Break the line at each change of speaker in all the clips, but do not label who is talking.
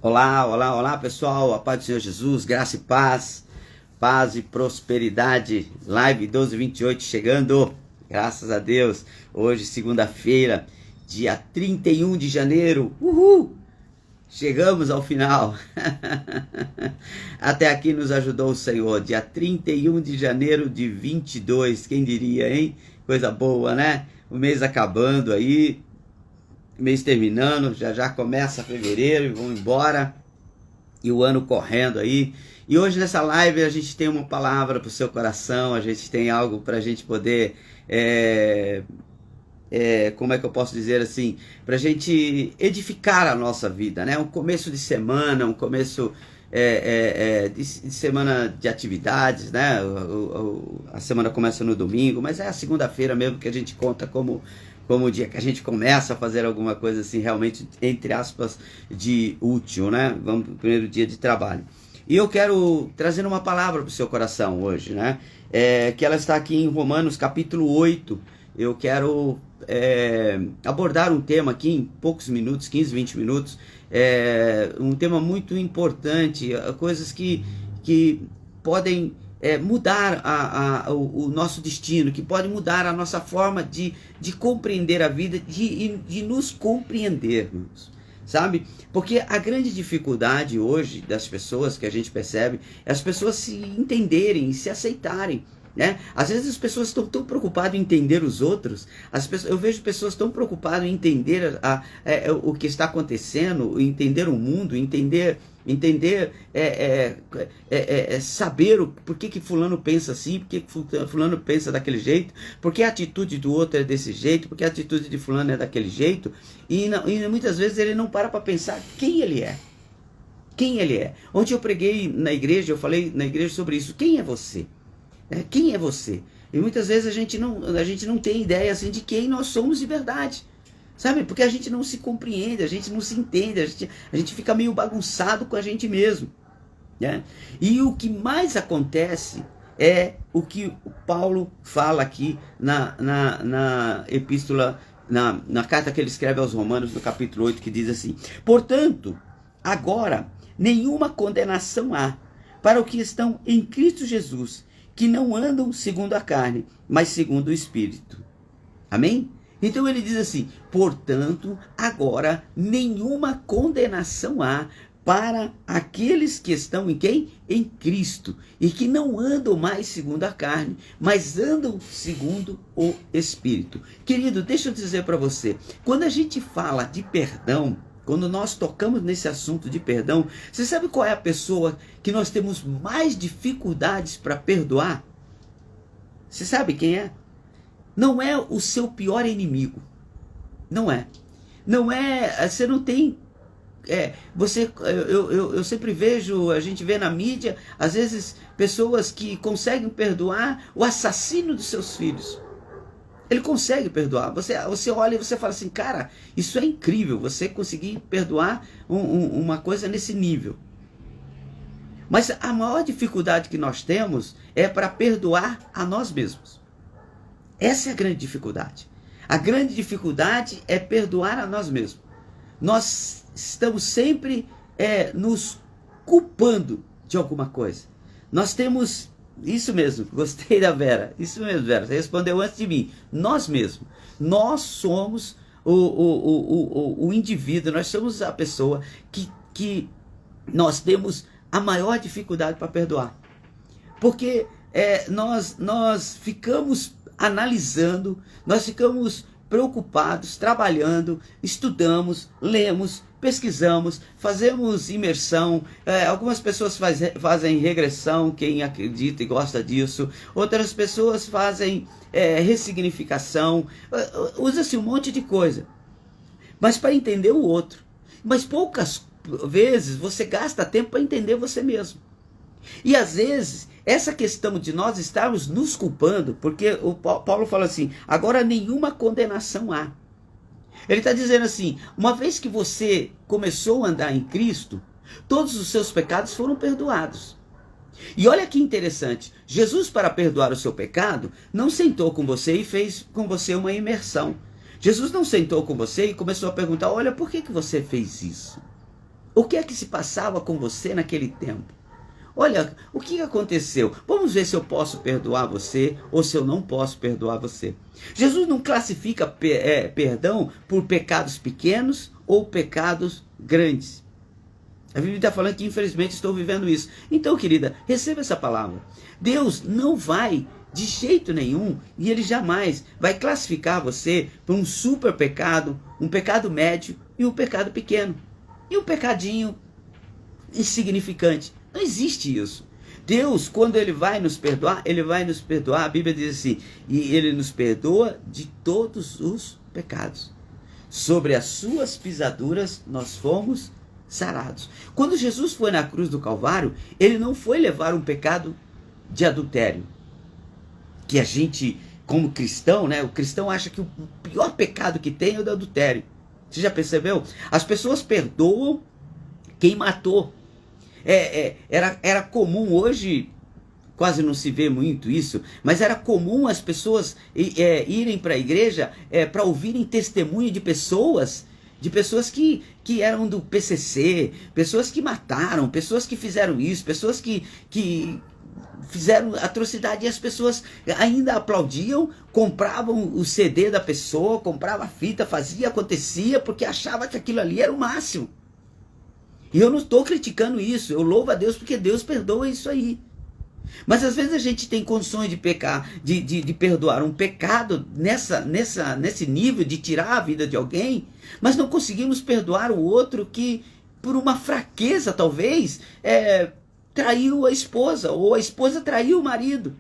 Olá, olá, olá pessoal, a paz do Senhor Jesus, graça e paz e prosperidade, live 1228 chegando, graças a Deus, hoje segunda-feira, dia 31 de janeiro, uhul, chegamos ao final, até aqui nos ajudou o Senhor, dia 31 de janeiro de 22, quem diria, hein, coisa boa, né, o mês acabando aí, mês terminando, já começa fevereiro e vamos embora, e o ano correndo aí, e hoje nessa live a gente tem uma palavra para o seu coração, a gente tem algo para a gente poder, como é que eu posso dizer assim, para a gente edificar a nossa vida, né, um começo de semana, um começo de semana de atividades, né, a semana começa no domingo, mas é a segunda-feira mesmo que a gente conta como o dia que a gente começa a fazer alguma coisa assim, realmente, entre aspas, de útil, né? Vamos para o primeiro dia de trabalho. E eu quero trazer uma palavra para o seu coração hoje, né? Que ela está aqui em Romanos, capítulo 8. Eu quero abordar um tema aqui em poucos minutos, 15, 20 minutos. Um tema muito importante, coisas que podem mudar o nosso destino, que pode mudar a nossa forma de compreender a vida, de nos compreendermos, sabe? Porque a grande dificuldade hoje das pessoas que a gente percebe é as pessoas se entenderem e se aceitarem, né? Às vezes as pessoas estão tão preocupadas em entender os outros, eu vejo pessoas tão preocupadas em entender o que está acontecendo, entender o mundo, entender saber por que fulano pensa assim, por que fulano pensa daquele jeito, por que a atitude do outro é desse jeito, por que a atitude de fulano é daquele jeito, e muitas vezes ele não para pensar quem ele é. Quem ele é? Ontem eu preguei na igreja, eu falei na igreja sobre isso. Quem é você? Quem é você? E muitas vezes a gente não tem ideia assim de quem nós somos de verdade. Sabe? Porque a gente não se compreende, a gente não se entende, a gente fica meio bagunçado com a gente mesmo, né? E o que mais acontece é o que o Paulo fala aqui na epístola, na carta que ele escreve aos Romanos, no capítulo 8, que diz assim: portanto, agora nenhuma condenação há para os que estão em Cristo Jesus, que não andam segundo a carne, mas segundo o Espírito. Amém? Então ele diz assim: portanto, agora nenhuma condenação há para aqueles que estão em quem? Em Cristo, e que não andam mais segundo a carne, mas andam segundo o Espírito. Querido, deixa eu dizer para você, quando a gente fala de perdão, quando nós tocamos nesse assunto de perdão, você sabe qual é a pessoa que nós temos mais dificuldades para perdoar? Você sabe quem é? Não é o seu pior inimigo. Não é. Não é. Você não tem. Eu sempre vejo, a gente vê na mídia, às vezes, pessoas que conseguem perdoar o assassino dos seus filhos. Ele consegue perdoar. Você olha e você fala assim: cara, isso é incrível, você conseguir perdoar uma coisa nesse nível. Mas a maior dificuldade que nós temos é para perdoar a nós mesmos. Essa é a grande dificuldade. A grande dificuldade é perdoar a nós mesmos. Nós estamos sempre nos culpando de alguma coisa. Nós temos, isso mesmo, gostei da Vera, isso mesmo, Vera, você respondeu antes de mim, nós mesmos. Nós somos o indivíduo, nós somos a pessoa que nós temos a maior dificuldade para perdoar. Porque nós ficamos analisando, nós ficamos preocupados, trabalhando, estudamos, lemos, pesquisamos, fazemos imersão, algumas pessoas fazem regressão, quem acredita e gosta disso, outras pessoas fazem ressignificação, usa-se um monte de coisa, mas para entender o outro. Mas poucas vezes você gasta tempo para entender você mesmo. E às vezes, essa questão de nós estarmos nos culpando, porque o Paulo fala assim: agora nenhuma condenação há. Ele está dizendo assim: uma vez que você começou a andar em Cristo, todos os seus pecados foram perdoados. E olha que interessante, Jesus, para perdoar o seu pecado, não sentou com você e fez com você uma imersão. Jesus não sentou com você e começou a perguntar: olha, por que você fez isso? O que é que se passava com você naquele tempo? Olha, o que aconteceu? Vamos ver se eu posso perdoar você ou se eu não posso perdoar você. Jesus não classifica perdão por pecados pequenos ou pecados grandes. A Bíblia está falando que infelizmente estou vivendo isso. Então, querida, receba essa palavra. Deus não vai de jeito nenhum, e Ele jamais vai classificar você por um super pecado, um pecado médio e um pecado pequeno. E um pecadinho insignificante. Não existe isso. Deus, quando Ele vai nos perdoar, a Bíblia diz assim, e Ele nos perdoa de todos os pecados. Sobre as suas pisaduras nós fomos sarados. Quando Jesus foi na cruz do Calvário, Ele não foi levar um pecado de adultério. Que a gente, como cristão, né? O cristão acha que o pior pecado que tem é o do adultério. Você já percebeu? As pessoas perdoam quem matou. Era comum, hoje quase não se vê muito isso, mas era comum as pessoas irem para a igreja para ouvirem testemunho de pessoas que eram do PCC, pessoas que mataram, pessoas que fizeram isso, pessoas que fizeram atrocidade, e as pessoas ainda aplaudiam, compravam o CD da pessoa, compravam a fita, fazia, acontecia, porque achava que aquilo ali era o máximo. E eu não estou criticando isso, eu louvo a Deus porque Deus perdoa isso aí. Mas às vezes a gente tem condições de pecar, de perdoar um pecado nesse nível de tirar a vida de alguém, mas não conseguimos perdoar o outro que, por uma fraqueza talvez, traiu a esposa, ou a esposa traiu o marido.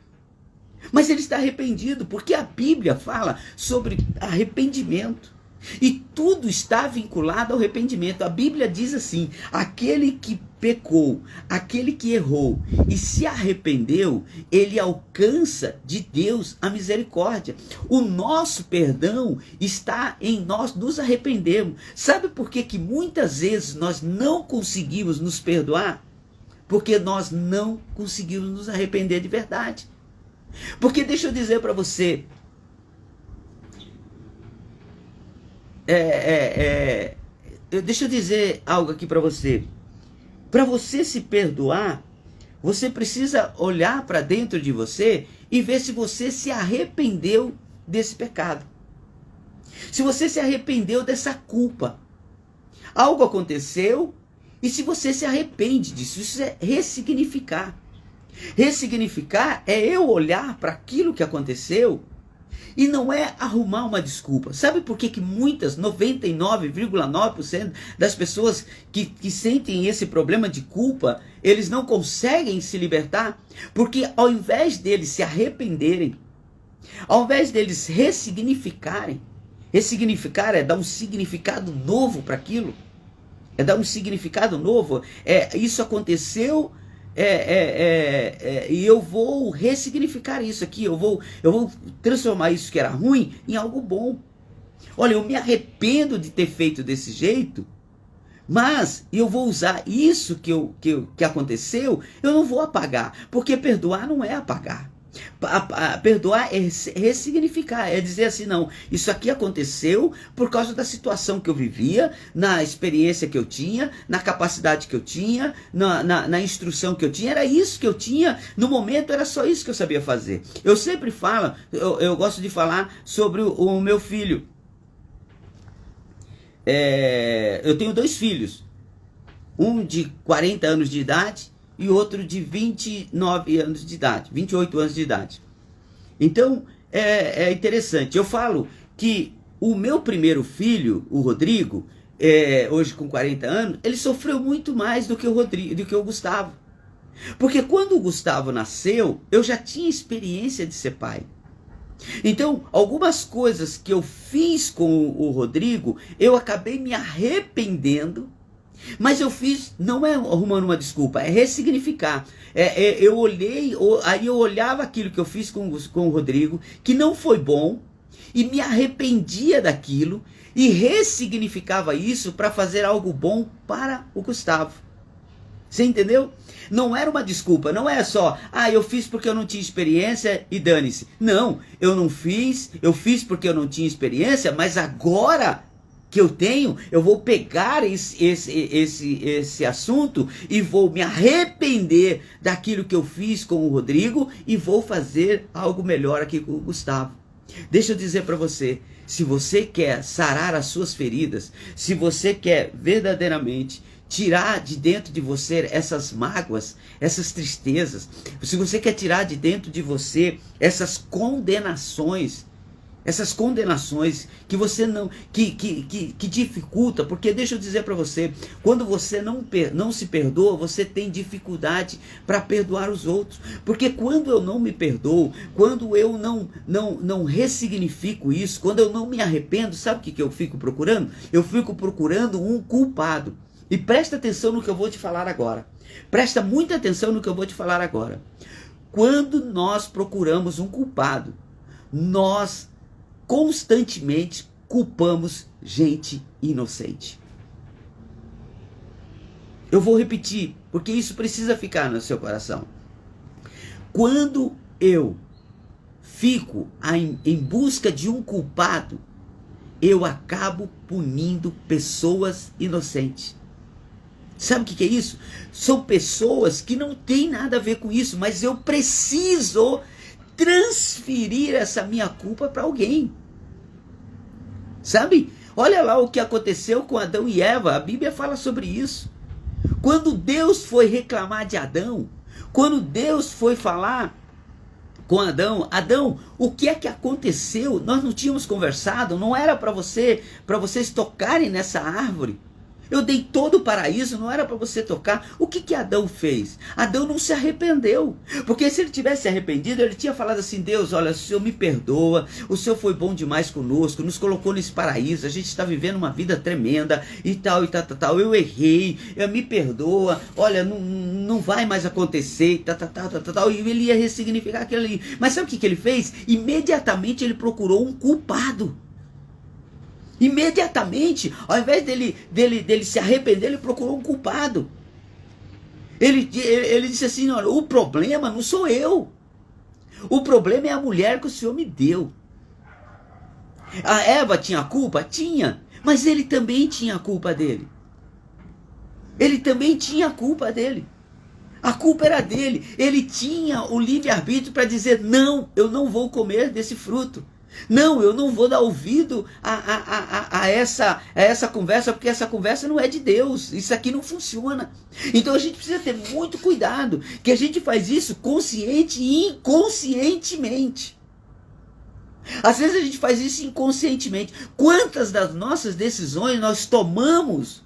Mas ele está arrependido, porque a Bíblia fala sobre arrependimento. E tudo está vinculado ao arrependimento. A Bíblia diz assim: aquele que pecou, aquele que errou e se arrependeu, ele alcança de Deus a misericórdia. O nosso perdão está em nós nos arrependermos. Sabe por que muitas vezes nós não conseguimos nos perdoar? Porque nós não conseguimos nos arrepender de verdade. Porque deixa eu dizer para você, deixa eu dizer algo aqui para você. Para você se perdoar, você precisa olhar para dentro de você e ver se você se arrependeu desse pecado. Se você se arrependeu dessa culpa. Algo aconteceu e se você se arrepende disso. Isso é ressignificar. Ressignificar é eu olhar para aquilo que aconteceu e não é arrumar uma desculpa. Sabe por que muitas, 99,9% das pessoas que sentem esse problema de culpa, eles não conseguem se libertar? Porque ao invés deles se arrependerem, ao invés deles ressignificarem, ressignificar é dar um significado novo para aquilo, é dar um significado novo, isso aconteceu, e eu vou ressignificar isso aqui, eu vou transformar isso que era ruim em algo bom. Olha, eu me arrependo de ter feito desse jeito, mas eu vou usar isso que aconteceu, eu não vou apagar, porque perdoar não é apagar. Perdoar é ressignificar, é dizer assim, não, isso aqui aconteceu por causa da situação que eu vivia, na experiência que eu tinha, na capacidade que eu tinha, na instrução que eu tinha, era isso que eu tinha, no momento era só isso que eu sabia fazer. Eu sempre falo, eu gosto de falar sobre o meu filho. Eu tenho 2 filhos, um de 40 anos de idade e outro de 29 anos de idade, 28 anos de idade. Então, é interessante. Eu falo que o meu primeiro filho, o Rodrigo, hoje com 40 anos, ele sofreu muito mais do que o Gustavo. Porque quando o Gustavo nasceu, eu já tinha experiência de ser pai. Então, algumas coisas que eu fiz com o Rodrigo, eu acabei me arrependendo. Mas eu fiz, não é arrumando uma desculpa, é ressignificar. Eu olhei, aí eu olhava aquilo que eu fiz com o Rodrigo, que não foi bom, e me arrependia daquilo, e ressignificava isso para fazer algo bom para o Gustavo. Você entendeu? Não era uma desculpa, não é só, eu fiz porque eu não tinha experiência e dane-se. Não, eu não fiz, eu fiz porque eu não tinha experiência, mas agora que eu tenho, eu vou pegar esse assunto e vou me arrepender daquilo que eu fiz com o Rodrigo e vou fazer algo melhor aqui com o Gustavo. Deixa eu dizer para você, se você quer sarar as suas feridas, se você quer verdadeiramente tirar de dentro de você essas mágoas, essas tristezas, se você quer tirar de dentro de você essas condenações que você não, que dificulta, porque deixa eu dizer para você, quando você não se perdoa, você tem dificuldade para perdoar os outros, porque quando eu não me perdoo, quando eu não ressignifico isso, quando eu não me arrependo, sabe o que eu fico procurando? Eu fico procurando um culpado. E presta atenção no que eu vou te falar agora. Presta muita atenção no que eu vou te falar agora. Quando nós procuramos um culpado, nós constantemente culpamos gente inocente. Eu vou repetir, porque isso precisa ficar no seu coração. Quando eu fico em busca de um culpado, eu acabo punindo pessoas inocentes. Sabe o que é isso? São pessoas que não têm nada a ver com isso, mas eu preciso transferir essa minha culpa para alguém. Sabe? Olha lá o que aconteceu com Adão e Eva. A Bíblia fala sobre isso. Quando Deus foi reclamar de Adão, quando Deus foi falar com Adão, Adão, o que é que aconteceu? Nós não tínhamos conversado, não era para vocês tocarem nessa árvore. Eu dei todo o paraíso, não era para você tocar. O que Adão fez? Adão não se arrependeu. Porque se ele tivesse se arrependido, ele tinha falado assim, Deus, olha, o Senhor me perdoa, o Senhor foi bom demais conosco, nos colocou nesse paraíso, a gente está vivendo uma vida tremenda, e tal, eu errei, me perdoa, olha, não vai mais acontecer, e ele ia ressignificar aquilo ali. Mas sabe o que ele fez? Imediatamente ele procurou um culpado. Imediatamente, ao invés dele se arrepender, ele procurou um culpado. Ele disse assim, olha, o problema não sou eu. O problema é a mulher que o Senhor me deu. A Eva tinha culpa? Tinha. Mas ele também tinha a culpa dele. Ele também tinha a culpa dele. A culpa era dele. Ele tinha o livre-arbítrio para dizer, não, eu não vou comer desse fruto. Não, eu não vou dar ouvido a essa conversa, porque essa conversa não é de Deus, isso aqui não funciona. Então a gente precisa ter muito cuidado, que a gente faz isso consciente e inconscientemente. Às vezes a gente faz isso inconscientemente. Quantas das nossas decisões nós tomamos?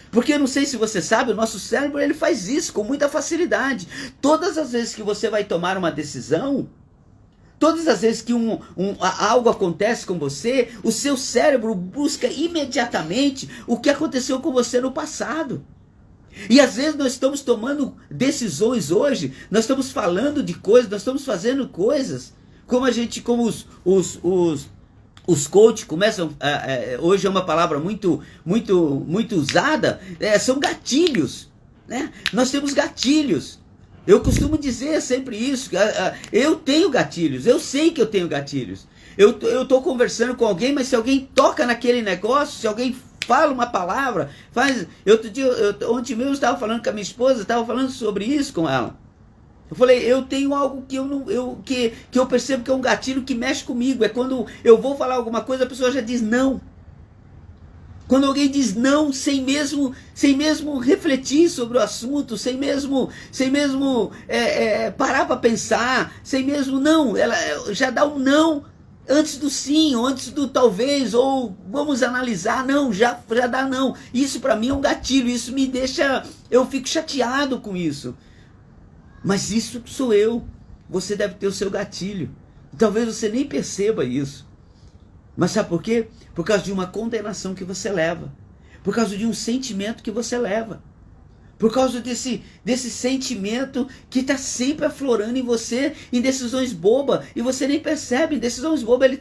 Porque eu não sei se você sabe, o nosso cérebro ele faz isso com muita facilidade. Todas as vezes que você vai tomar uma decisão, todas as vezes que algo acontece com você, o seu cérebro busca imediatamente o que aconteceu com você no passado. E às vezes nós estamos tomando decisões hoje, nós estamos falando de coisas, nós estamos fazendo coisas, como os coaches começam, hoje é uma palavra muito usada, são gatilhos, né? Nós temos gatilhos. Eu costumo dizer sempre isso, eu tenho gatilhos, eu sei que eu tenho gatilhos. Eu estou conversando com alguém, mas se alguém toca naquele negócio, se alguém fala uma palavra, ontem mesmo eu estava falando com a minha esposa, estava falando sobre isso com ela. Eu falei, eu tenho algo que eu percebo que é um gatilho que mexe comigo, é quando eu vou falar alguma coisa, a pessoa já diz não. Quando alguém diz não, sem mesmo refletir sobre o assunto, sem mesmo parar para pensar, sem mesmo não, ela já dá um não antes do sim, ou antes do talvez, ou vamos analisar, não, já dá não. Isso para mim é um gatilho, isso me deixa, eu fico chateado com isso. Mas isso sou eu, você deve ter o seu gatilho, talvez você nem perceba isso. Mas sabe por quê? Por causa de uma condenação que você leva. Por causa de um sentimento que você leva. Por causa desse sentimento que está sempre aflorando em você, em decisões bobas. E você nem percebe, em decisões bobas ele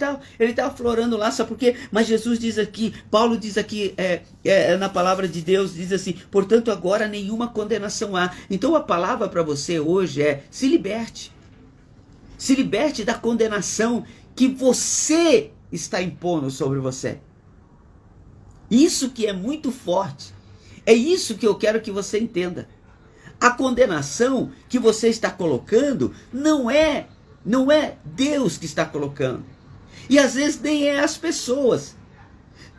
tá aflorando lá. Sabe por quê? Mas Jesus diz aqui, Paulo diz aqui, na palavra de Deus, diz assim, portanto agora nenhuma condenação há. Então a palavra para você hoje é, se liberte. Se liberte da condenação que você está impondo sobre você. Isso que é muito forte. É isso que eu quero que você entenda. A condenação que você está colocando não é Deus que está colocando. E às vezes nem é as pessoas.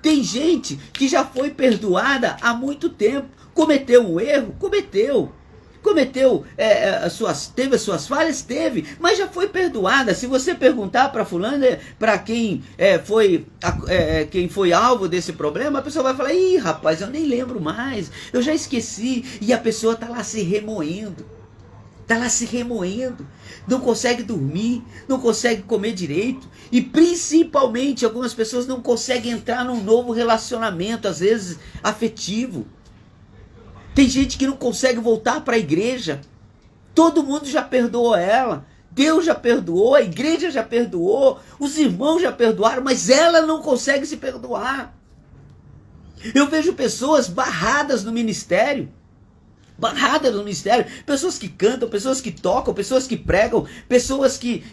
Tem gente que já foi perdoada há muito tempo. Cometeu um erro? Cometeu. Teve as suas falhas? Teve. Mas já foi perdoada. Se você perguntar para fulano, para quem foi alvo desse problema, a pessoa vai falar, ih, rapaz, eu nem lembro mais. Eu já esqueci. E a pessoa está lá se remoendo. Não consegue dormir, não consegue comer direito, e principalmente algumas pessoas não conseguem entrar num novo relacionamento, às vezes afetivo. Tem gente que não consegue voltar para a igreja. Todo mundo já perdoou ela, Deus já perdoou, a igreja já perdoou, os irmãos já perdoaram, mas ela não consegue se perdoar. Eu vejo pessoas barradas no ministério, pessoas que cantam, pessoas que tocam, pessoas que pregam, pessoas que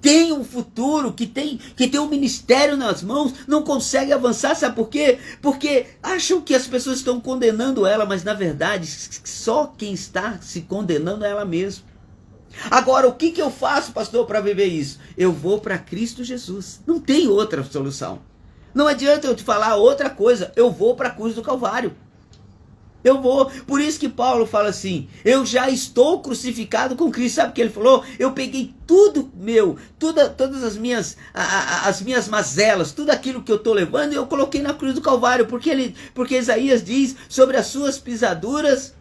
têm um futuro, que têm um ministério nas mãos, não conseguem avançar, sabe por quê? Porque acham que as pessoas estão condenando ela, mas na verdade só quem está se condenando é ela mesma. Agora, o que eu faço, pastor, para viver isso? Eu vou para Cristo Jesus, não tem outra solução. Não adianta eu te falar outra coisa, eu vou para a cruz do Calvário. Eu vou, por isso que Paulo fala assim, eu já estou crucificado com Cristo. Sabe o que ele falou? Eu peguei tudo meu, todas as minhas mazelas, tudo aquilo que eu estou levando, e eu coloquei na cruz do Calvário, porque Isaías diz, sobre as suas pisaduras,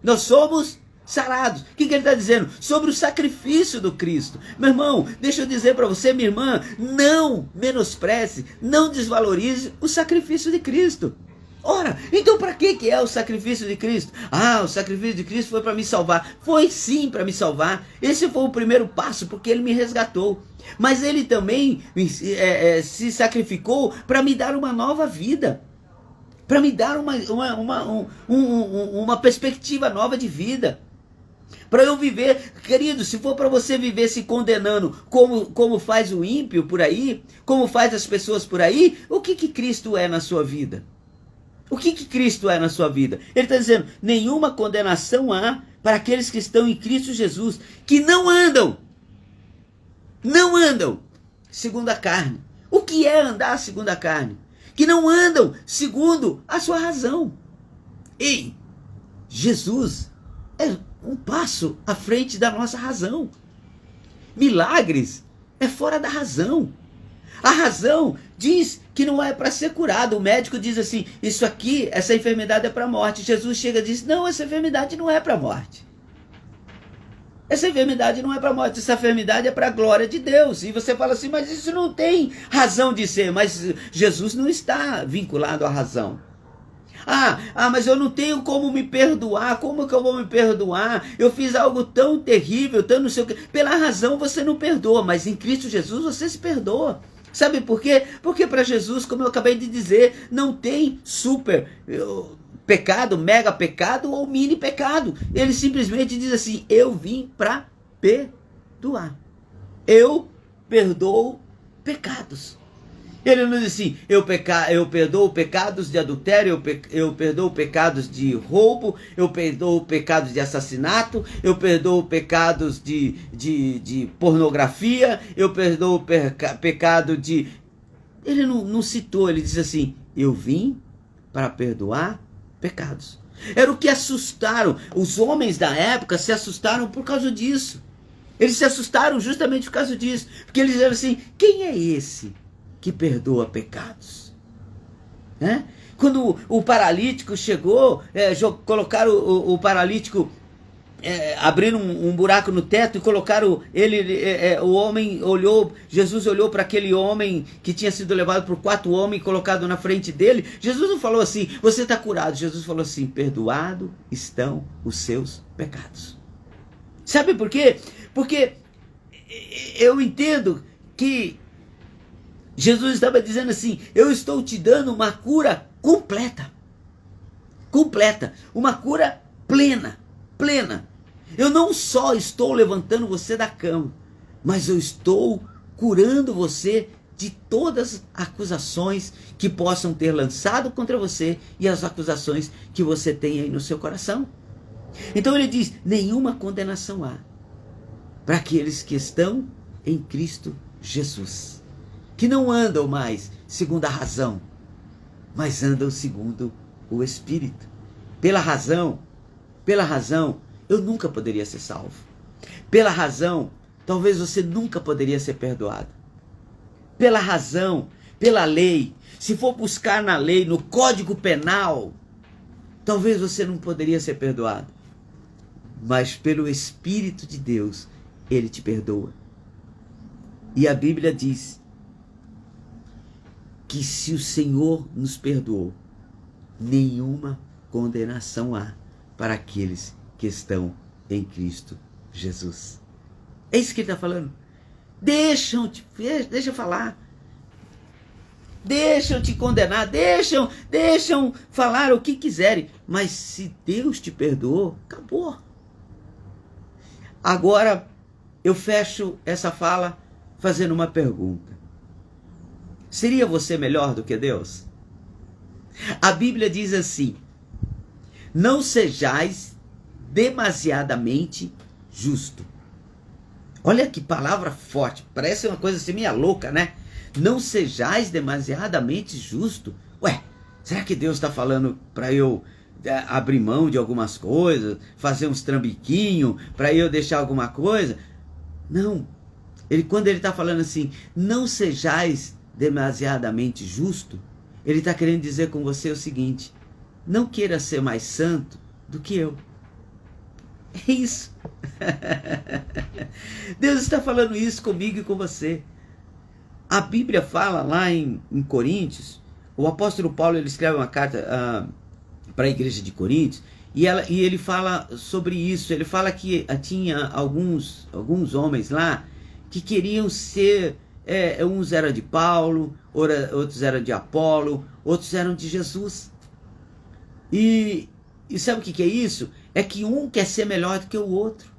nós somos sarados. O que ele está dizendo? Sobre o sacrifício do Cristo. Meu irmão, deixa eu dizer para você, minha irmã, não menospreze, não desvalorize o sacrifício de Cristo. Ora, então para que é o sacrifício de Cristo? Ah, o sacrifício de Cristo foi para me salvar. Foi sim para me salvar. Esse foi o primeiro passo, porque ele me resgatou. Mas ele também se sacrificou para me dar uma nova vida. Para me dar uma perspectiva nova de vida. Para eu viver, querido, se for para você viver se condenando como faz o ímpio por aí, como faz as pessoas por aí, o que Cristo é na sua vida? O que Cristo é na sua vida? Ele está dizendo, nenhuma condenação há para aqueles que estão em Cristo Jesus, que não andam segundo a carne. O que é andar segundo a carne? Que não andam segundo a sua razão. Ei, Jesus é um passo à frente da nossa razão. Milagres é fora da razão. A razão diz que não é para ser curado. O médico diz assim, essa enfermidade é para a morte. Jesus chega e diz, não, essa enfermidade não é para a morte. Essa enfermidade não é para a morte, essa enfermidade é para a glória de Deus. E você fala assim, mas isso não tem razão de ser. Mas Jesus não está vinculado à razão. Mas eu não tenho como me perdoar. Como que eu vou me perdoar? Eu fiz algo tão terrível, tão não sei o que. Pela razão você não perdoa, mas em Cristo Jesus você se perdoa. Sabe por quê? Porque para Jesus, como eu acabei de dizer, não tem super pecado, mega pecado ou mini pecado. Ele simplesmente diz assim, eu vim para perdoar. Eu perdoo pecados. Ele não diz assim, eu perdoo pecados de adultério, eu perdoo pecados de roubo, eu perdoo pecados de assassinato, eu perdoo pecados de pornografia, eu perdoo pecado de... Ele não citou, ele diz assim, eu vim para perdoar pecados. Era o que assustaram, os homens da época se assustaram por causa disso. Eles se assustaram justamente por causa disso, porque eles disseram assim, quem é esse que perdoa pecados? Quando o paralítico chegou, colocaram o paralítico, abriram um buraco no teto e colocaram ele, o homem olhou, Jesus olhou para aquele homem que tinha sido levado por 4 homens, colocado na frente dele. Jesus não falou assim, você está curado. Jesus falou assim, perdoado estão os seus pecados. Sabe por quê? Porque eu entendo que Jesus estava dizendo assim, eu estou te dando uma cura completa. Uma cura plena. Eu não só estou levantando você da cama, mas eu estou curando você de todas as acusações que possam ter lançado contra você e as acusações que você tem aí no seu coração. Então ele diz: nenhuma condenação há para aqueles que estão em Cristo Jesus, que não andam mais segundo a razão, mas andam segundo o Espírito. Pela razão, eu nunca poderia ser salvo. Pela razão, talvez você nunca poderia ser perdoado. Pela razão, pela lei, se for buscar na lei, no Código Penal, talvez você não poderia ser perdoado. Mas pelo Espírito de Deus, Ele te perdoa. E a Bíblia diz que se o Senhor nos perdoou, nenhuma condenação há para aqueles que estão em Cristo Jesus. É isso que ele está falando. Deixa eu falar. Deixam te condenar, deixam falar o que quiserem. Mas se Deus te perdoou, acabou. Agora eu fecho essa fala fazendo uma pergunta. Seria você melhor do que Deus? A Bíblia diz assim: não sejais demasiadamente justo. Olha que palavra forte, parece uma coisa assim meio louca, né? Não sejais demasiadamente justo. Ué, será que Deus está falando para eu abrir mão de algumas coisas, fazer uns trambiquinhos, para eu deixar alguma coisa? Não. Quando ele está falando assim, não sejais demasiadamente justo, ele está querendo dizer com você o seguinte: não queira ser mais santo do que eu. É isso. Deus está falando isso comigo e com você. A Bíblia fala lá em Coríntios, o apóstolo Paulo ele escreve uma carta para a igreja de Coríntios, e ele fala sobre isso. Ele fala que tinha alguns homens lá que queriam ser, uns eram de Paulo, outros eram de Apolo, outros eram de Jesus. E sabe o que é isso? É que um quer ser melhor do que o outro.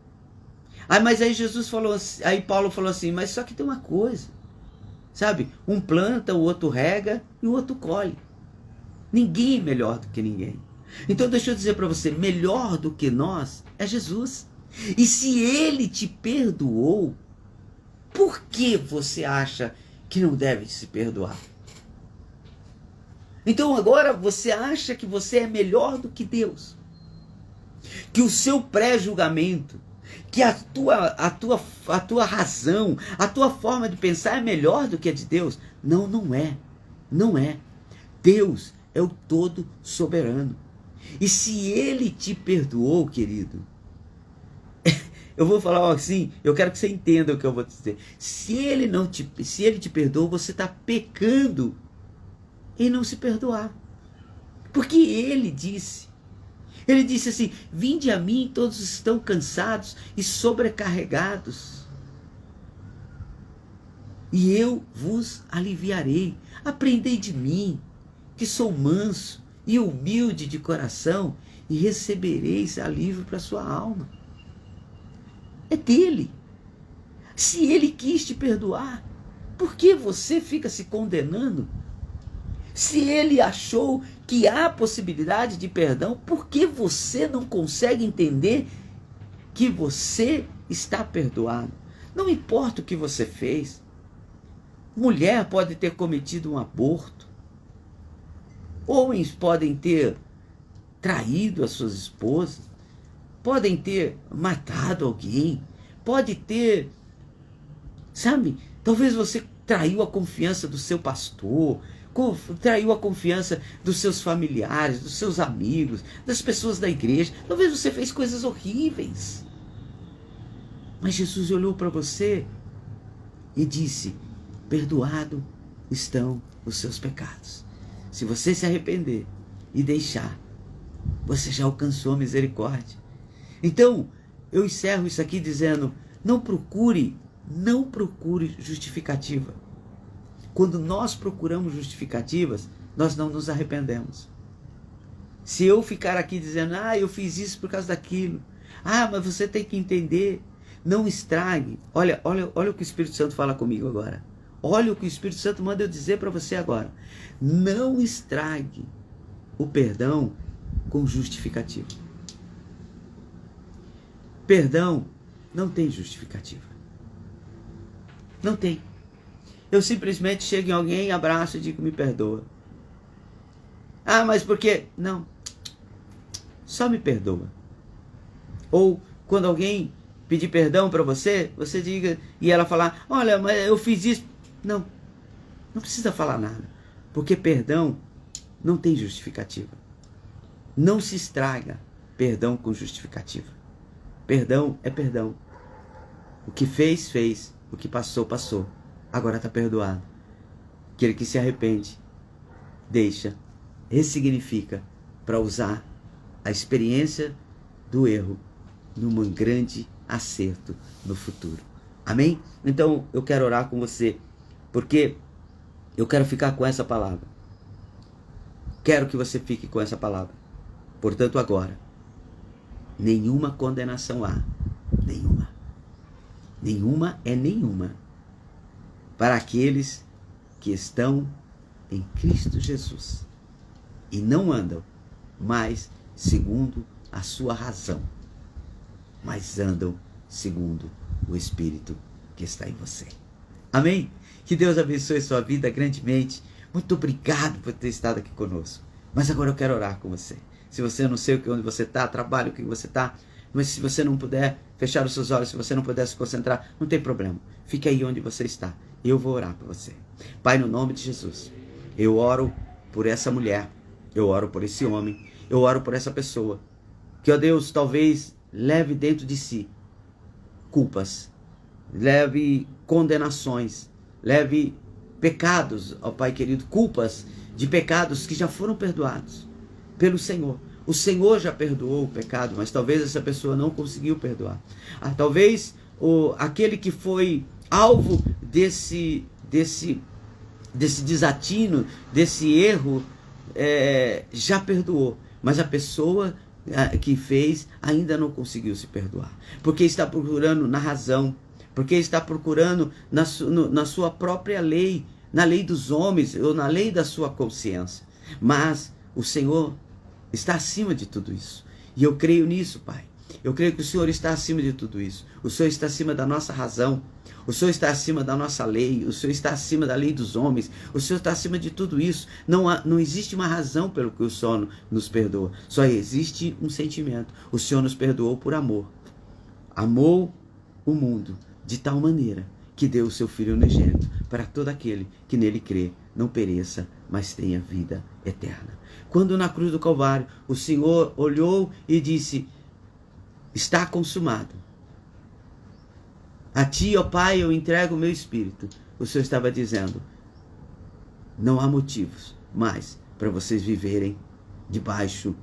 Mas aí Jesus falou, aí Paulo falou assim: mas só que tem uma coisa, sabe? Um planta, o outro rega e o outro colhe. Ninguém é melhor do que ninguém. Então deixa eu dizer para você, melhor do que nós é Jesus. E se Ele te perdoou, por que você acha que não deve se perdoar? Então agora você acha que você é melhor do que Deus, que o seu pré-julgamento, que a tua razão, a tua forma de pensar é melhor do que a de Deus? Não, não é. Não é. Deus é o todo soberano. E se Ele te perdoou, querido, eu vou falar assim, eu quero que você entenda o que eu vou dizer. Se Ele te perdoou, você está pecando em não se perdoar. Porque Ele disse assim: vinde a mim todos estão cansados e sobrecarregados, e eu vos aliviarei. Aprendei de mim, que sou manso e humilde de coração, e recebereis alívio para a sua alma. É dele. Se Ele quis te perdoar, por que você fica se condenando? Se Ele achou que há possibilidade de perdão, por que você não consegue entender que você está perdoado? Não importa o que você fez. Mulher pode ter cometido um aborto. Homens podem ter traído as suas esposas. Podem ter matado alguém. Pode ter, sabe, talvez você traiu a confiança do seu pastor, traiu a confiança dos seus familiares, dos seus amigos, das pessoas da igreja. Talvez você fez coisas horríveis. Mas Jesus olhou para você e disse: perdoado estão os seus pecados. Se você se arrepender e deixar, você já alcançou a misericórdia. Então, eu encerro isso aqui dizendo: não procure justificativa. Quando nós procuramos justificativas, nós não nos arrependemos. Se eu ficar aqui dizendo: eu fiz isso por causa daquilo. Mas você tem que entender. Não estrague. Olha o que o Espírito Santo fala comigo agora. olha o que o Espírito Santo manda eu dizer para você agora. Não estrague o perdão com justificativa. Perdão não tem justificativa. Não tem. Eu simplesmente chego em alguém, abraço e digo, me perdoa. Ah, mas por quê? Não. Só me perdoa. Ou quando alguém pedir perdão para você, você diga, e ela falar, olha, mas eu fiz isso. Não. Não precisa falar nada. Porque perdão não tem justificativa. Não se estraga perdão com justificativa. Perdão é perdão. O que fez, fez. O que passou, passou. Agora está perdoado. Aquele que se arrepende, deixa, ressignifica para usar a experiência do erro num grande acerto no futuro. Amém? Então eu quero orar com você, porque eu quero ficar com essa palavra. Quero que você fique com essa palavra. Portanto, agora, nenhuma condenação há. Nenhuma. Nenhuma é nenhuma. Para aqueles que estão em Cristo Jesus e não andam mais segundo a sua razão, mas andam segundo o Espírito que está em você. Amém? Que Deus abençoe sua vida grandemente. Muito obrigado por ter estado aqui conosco. Mas agora eu quero orar com você. Se você não sei onde você está, trabalho, o que você está, mas se você não puder fechar os seus olhos, se você não puder se concentrar, não tem problema. Fique aí onde você está. Eu vou orar por você. Pai, no nome de Jesus, eu oro por essa mulher, eu oro por esse homem, eu oro por essa pessoa, que, ó Deus, talvez leve dentro de si culpas, leve condenações, leve pecados, ó Pai querido, culpas de pecados que já foram perdoados pelo Senhor. O Senhor já perdoou o pecado, mas talvez essa pessoa não conseguiu perdoar. Talvez aquele que foi alvo desse desatino, desse erro, já perdoou, mas a pessoa que fez ainda não conseguiu se perdoar, porque está procurando na razão, porque está procurando na sua própria lei, na lei dos homens ou na lei da sua consciência. Mas o Senhor está acima de tudo isso, e eu creio nisso, Pai. Eu creio que o Senhor está acima de tudo isso. O Senhor está acima da nossa razão. O Senhor está acima da nossa lei. O Senhor está acima da lei dos homens. O Senhor está acima de tudo isso. Não existe uma razão pelo que o Senhor nos perdoa. Só existe um sentimento. O Senhor nos perdoou por amor. Amou o mundo de tal maneira que deu o seu Filho unigênito para todo aquele que nele crê, não pereça, mas tenha vida eterna. Quando na cruz do Calvário o Senhor olhou e disse, está consumado. A ti, ó Pai, eu entrego o meu espírito. O Senhor estava dizendo, não há motivos mais para vocês viverem debaixo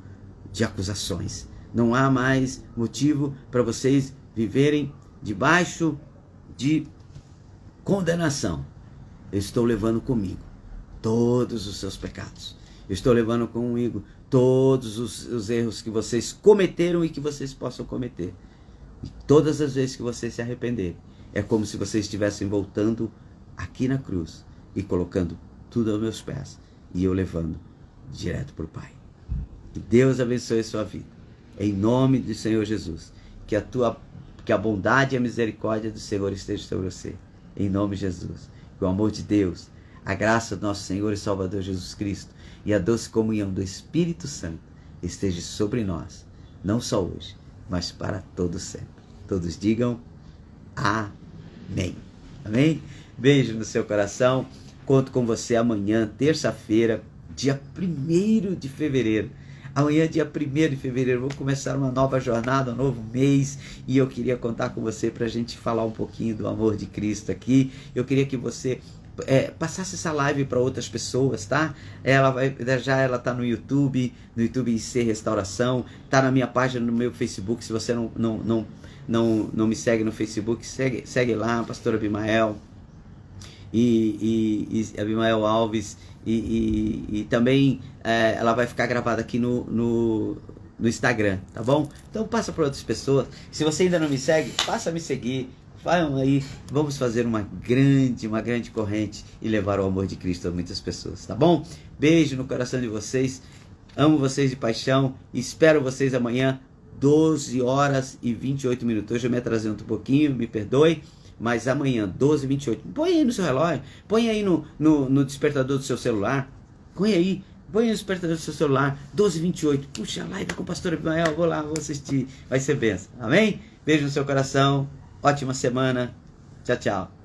de acusações. Não há mais motivo para vocês viverem debaixo de condenação. Eu estou levando comigo todos os seus pecados. Eu estou levando comigo todos os erros que vocês cometeram e que vocês possam cometer. E todas as vezes que vocês se arrependerem, é como se vocês estivessem voltando aqui na cruz e colocando tudo aos meus pés e eu levando direto para o Pai. Que Deus abençoe a sua vida. Em nome do Senhor Jesus. Que a bondade e a misericórdia do Senhor estejam sobre você. Em nome de Jesus. Que o amor de Deus, a graça do nosso Senhor e Salvador Jesus Cristo e a doce comunhão do Espírito Santo esteja sobre nós, não só hoje, mas para todos sempre. Todos digam amém. Amém? Beijo no seu coração. Conto com você amanhã, terça-feira, dia 1º de fevereiro. Amanhã, dia 1º de fevereiro, vou começar uma nova jornada, um novo mês, e eu queria contar com você para a gente falar um pouquinho do amor de Cristo aqui. Eu queria que você passasse essa live para outras pessoas, tá? Ela tá no YouTube IC Restauração, tá na minha página, no meu Facebook. Se você não me segue no Facebook, segue lá, Pastor Abimael e Abimael Alves, e também ela vai ficar gravada aqui no Instagram, tá bom? Então passa para outras pessoas. Se você ainda não me segue, passa a me seguir. Vão aí, vamos fazer uma grande corrente e levar o amor de Cristo a muitas pessoas, tá bom? Beijo no coração de vocês, amo vocês de paixão, espero vocês amanhã, 12 horas e 28 minutos. Hoje eu me atrasei um pouquinho, me perdoe, mas amanhã, 12 e 28. Põe aí no seu relógio, põe aí no despertador do seu celular, põe aí no despertador do seu celular, 12 e 28. Puxa, live com o pastor Abimael, vou lá, vou assistir, vai ser bênção, amém? Beijo no seu coração, ótima semana, tchau, tchau.